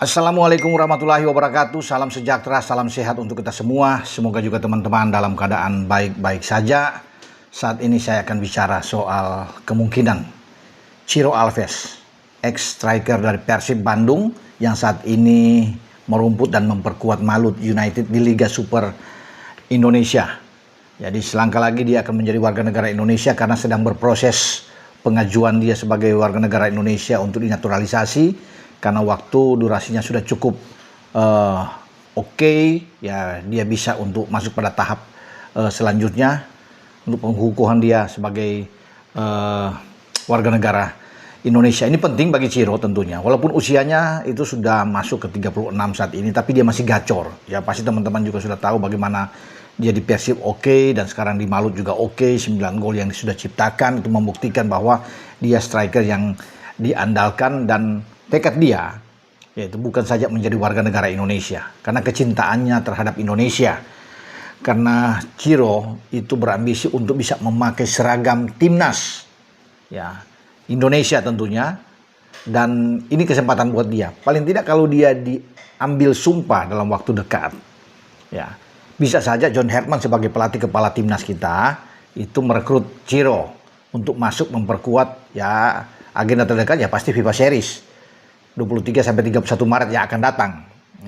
Assalamualaikum warahmatullahi wabarakatuh. Salam sejahtera, salam sehat untuk kita semua. Semoga juga teman-teman dalam keadaan baik-baik saja. Saat ini saya akan bicara soal kemungkinan Ciro Alves, ex-striker dari Persib Bandung yang saat ini merumput dan memperkuat Malut United di Liga Super Indonesia. Jadi selangkah lagi dia akan menjadi warga negara Indonesia karena sedang berproses pengajuan dia sebagai warga negara Indonesia untuk dinaturalisasi. Karena waktu durasinya sudah cukup oke, ya dia bisa untuk masuk pada tahap selanjutnya untuk pengukuhan dia sebagai warga negara Indonesia. Ini penting bagi Ciro tentunya, walaupun usianya itu sudah masuk ke 36 saat ini, tapi dia masih gacor. Ya pasti teman-teman juga sudah tahu bagaimana dia di Persib oke, dan sekarang di Malut juga oke. 9 gol yang sudah ciptakan itu membuktikan bahwa dia striker yang diandalkan, dan tekad dia yaitu bukan saja menjadi warga negara Indonesia karena kecintaannya terhadap Indonesia, karena Ciro itu berambisi untuk bisa memakai seragam timnas ya Indonesia tentunya, dan ini kesempatan buat dia. Paling tidak kalau dia diambil sumpah dalam waktu dekat, ya bisa saja John Herman sebagai pelatih kepala timnas kita itu merekrut Ciro untuk masuk memperkuat ya agenda terdekat ya pasti FIFA Series 23 sampai 31 Maret yang akan datang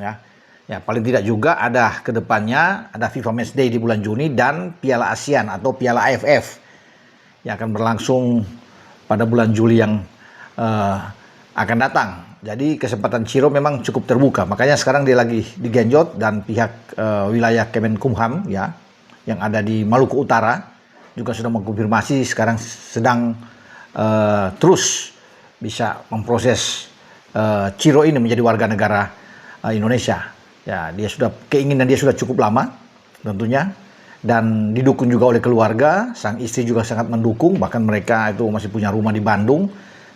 ya. Ya paling tidak juga ada kedepannya ada FIFA Matchday di bulan Juni dan Piala ASEAN atau Piala AFF yang akan berlangsung pada bulan Juli yang akan datang. Jadi kesempatan Ciro memang cukup terbuka. Makanya sekarang dia lagi digenjot, dan pihak wilayah Kemenkumham ya yang ada di Maluku Utara juga sudah mengkonfirmasi sekarang sedang terus bisa memproses Ciro ini menjadi warga negara Indonesia. Ya, keinginan dia sudah cukup lama tentunya, dan didukung juga oleh keluarga. Sang istri juga sangat mendukung, bahkan mereka itu masih punya rumah di Bandung,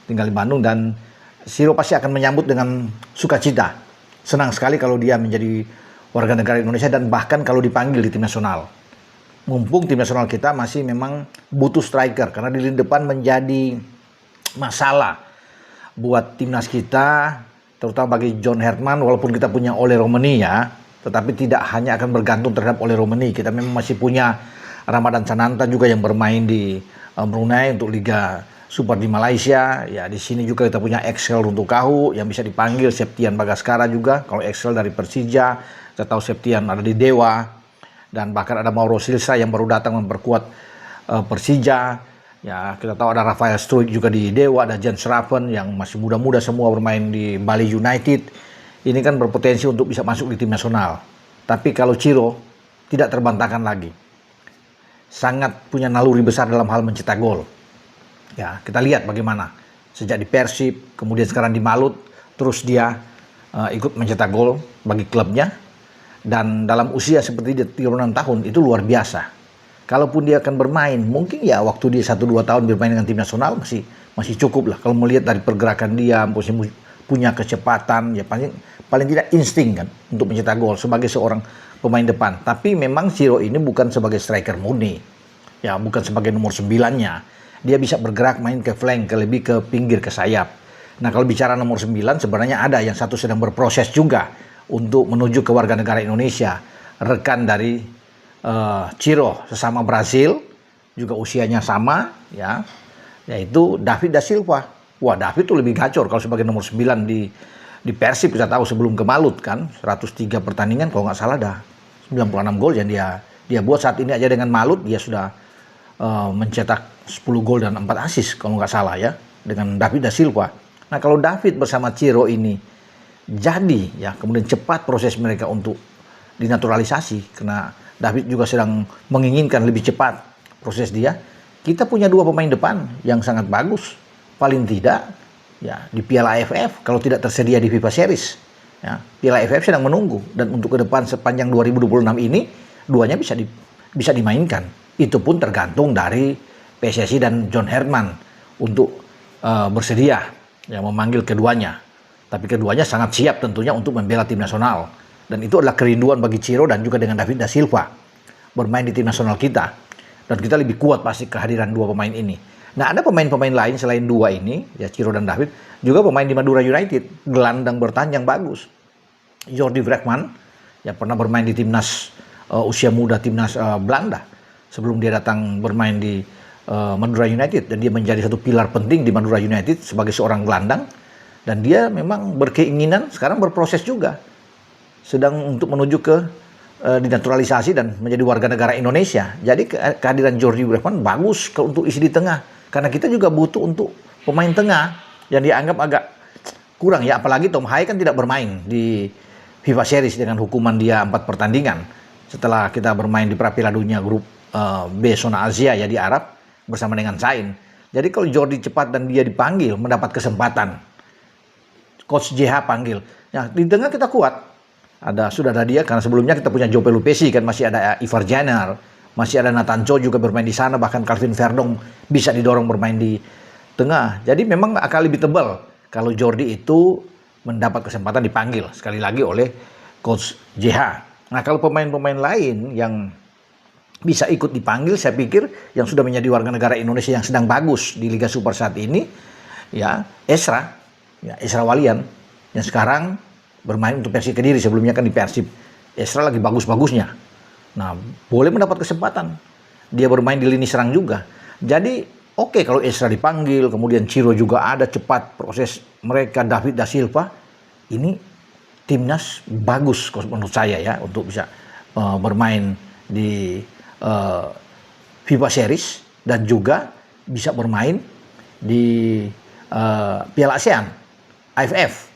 tinggal di Bandung, dan Ciro pasti akan menyambut dengan sukacita. Senang sekali kalau dia menjadi warga negara Indonesia, dan bahkan kalau dipanggil di tim nasional. Mumpung tim nasional kita masih memang butuh striker, karena di lini depan menjadi masalah buat timnas kita, terutama bagi John Herman. Walaupun kita punya Ole Romeni ya, tetapi tidak hanya akan bergantung terhadap Ole Romeni. Kita memang masih punya Ramadan Sananta juga yang bermain di Brunei untuk Liga Super di Malaysia. Ya di sini juga kita punya Excel untuk Kahu yang bisa dipanggil, Septian Bagaskara juga. Kalau Excel dari Persija, kita tahu Septian ada di Dewa, dan bahkan ada Mauro Silva yang baru datang memperkuat Persija. Ya, kita tahu ada Rafael Struijk juga di Dewa, ada Jan Schraven yang masih muda-muda semua bermain di Bali United. Ini kan berpotensi untuk bisa masuk di tim nasional. Tapi kalau Ciro tidak terbantahkan lagi. Sangat punya naluri besar dalam hal mencetak gol. Ya, kita lihat bagaimana sejak di Persib, kemudian sekarang di Malut, terus dia ikut mencetak gol bagi klubnya. Dan dalam usia seperti dia 36 tahun itu luar biasa. Kalaupun dia akan bermain, mungkin ya waktu dia 1-2 tahun bermain dengan tim nasional masih cukup lah. Kalau melihat dari pergerakan dia, punya kecepatan, ya paling tidak insting kan untuk mencetak gol sebagai seorang pemain depan. Tapi memang Ciro ini bukan sebagai striker murni, ya bukan sebagai nomor 9-nya. Dia bisa bergerak main ke flank, lebih ke pinggir, ke sayap. Nah kalau bicara nomor 9, sebenarnya ada yang satu sedang berproses juga untuk menuju ke warga negara Indonesia. Rekan dari Ciro sesama Brazil, juga usianya sama ya, yaitu David da Silva. Wah, David tuh lebih gacor kalau sebagai nomor 9 di Persib. Kita tahu sebelum ke Malut kan 103 pertandingan kalau nggak salah, dah 96 gol yang dia buat. Saat ini aja dengan Malut dia sudah mencetak 10 gol dan 4 assist kalau nggak salah ya, dengan David da Silva. Nah kalau David bersama Ciro ini jadi ya, kemudian cepat proses mereka untuk dinaturalisasi, karena David juga sedang menginginkan lebih cepat proses dia. Kita punya 2 pemain depan yang sangat bagus, paling tidak ya di Piala AFF kalau tidak tersedia di FIFA Series. Ya, Piala AFF sedang menunggu, dan untuk ke depan sepanjang 2026 ini duanya bisa dimainkan. Itu pun tergantung dari PSSI dan John Herman untuk bersedia ya memanggil keduanya. Tapi keduanya sangat siap tentunya untuk membela tim nasional. Dan itu adalah kerinduan bagi Ciro dan juga dengan David da Silva bermain di tim nasional kita. Dan kita lebih kuat pasti kehadiran 2 pemain ini. Nah ada pemain-pemain lain selain 2 ini, ya Ciro dan David, juga pemain di Madura United, gelandang bertahan yang bagus. Jordi Bregman yang pernah bermain di timnas usia muda timnas Belanda sebelum dia datang bermain di Madura United, dan dia menjadi satu pilar penting di Madura United sebagai seorang gelandang, dan dia memang berkeinginan sekarang berproses juga sedang untuk menuju ke dinaturalisasi dan menjadi warga negara Indonesia. Jadi kehadiran Jordi Bregman bagus untuk isi di tengah, karena kita juga butuh untuk pemain tengah yang dianggap agak kurang ya, apalagi Tom Hai kan tidak bermain di FIFA Series dengan hukuman dia 4 pertandingan setelah kita bermain di Piala Dunia grup B zona Asia ya di Arab bersama dengan Sain. Jadi kalau Jordi cepat dan dia dipanggil mendapat kesempatan, Coach JH panggil, ya di tengah kita kuat. Sudah ada dia, karena sebelumnya kita punya Joe Pelupesi kan, masih ada Ivar Jenner, masih ada Nathan Cho juga bermain di sana, bahkan Calvin Verdong bisa didorong bermain di tengah. Jadi memang akan lebih tebal kalau Jordi itu mendapat kesempatan dipanggil sekali lagi oleh Coach JH. Nah, kalau pemain-pemain lain yang bisa ikut dipanggil, saya pikir yang sudah menjadi warga negara Indonesia yang sedang bagus di Liga Super saat ini, ya Esra Walian yang sekarang bermain untuk Persik Kediri, sebelumnya kan di Persib. Esra lagi bagus-bagusnya. Nah, boleh mendapat kesempatan. Dia bermain di lini serang juga. Jadi, oke kalau Esra dipanggil, kemudian Ciro juga ada, cepat proses mereka, David da Silva. Ini timnas bagus menurut saya ya, untuk bisa bermain di FIFA Series dan juga bisa bermain di Piala ASEAN, AFF.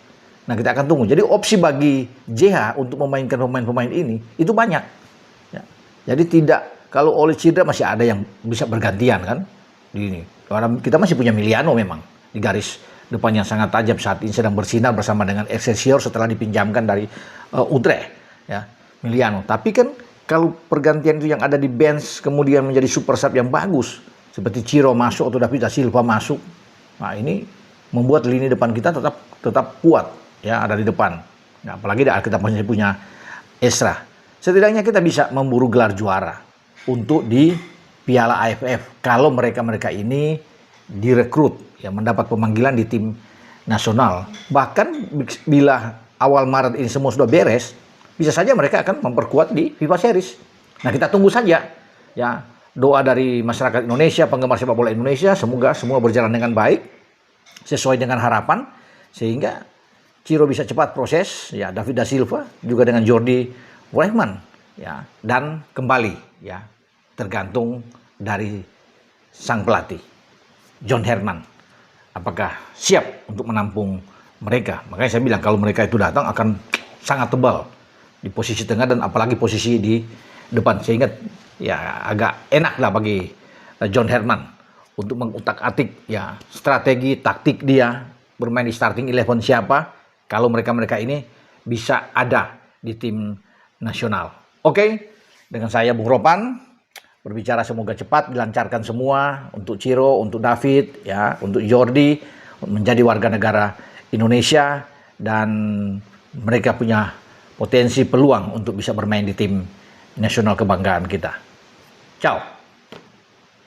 Nah, kita akan tunggu. Jadi opsi bagi JH untuk memainkan pemain-pemain ini itu banyak. Ya. Jadi tidak, kalau oleh cedera masih ada yang bisa bergantian kan di ini. Karena kita masih punya Miliano memang di garis depan yang sangat tajam saat ini, sedang bersinar bersama dengan Excelsior setelah dipinjamkan dari Utrecht ya, Miliano. Tapi kan kalau pergantian itu yang ada di bench kemudian menjadi super sub yang bagus seperti Ciro masuk atau David da Silva masuk. Nah, ini membuat lini depan kita tetap kuat. Ya, ada di depan. Nah, apalagi kita masih punya Esra. Setidaknya kita bisa memburu gelar juara untuk di Piala AFF kalau mereka ini direkrut, ya, mendapat pemanggilan di tim nasional. Bahkan bila awal Maret ini semua sudah beres, bisa saja mereka akan memperkuat di FIFA Series. Nah, kita tunggu saja. Ya, doa dari masyarakat Indonesia, penggemar sepak bola Indonesia, semoga semua berjalan dengan baik sesuai dengan harapan, sehingga Ciro bisa cepat proses, ya, David da Silva juga dengan Jordi Bregman, ya, dan kembali, ya, tergantung dari sang pelatih John Herman, apakah siap untuk menampung mereka. Makanya saya bilang kalau mereka itu datang akan sangat tebal di posisi tengah dan apalagi posisi di depan, sehingga ya agak enak lah bagi John Herman untuk mengutak-atik ya strategi taktik dia bermain di starting 11 siapa kalau mereka ini bisa ada di tim nasional. Oke, dengan saya Bung Ropan berbicara, semoga cepat dilancarkan semua untuk Ciro, untuk David, ya, untuk Jordi menjadi warga negara Indonesia dan mereka punya potensi peluang untuk bisa bermain di tim nasional kebanggaan kita. Ciao.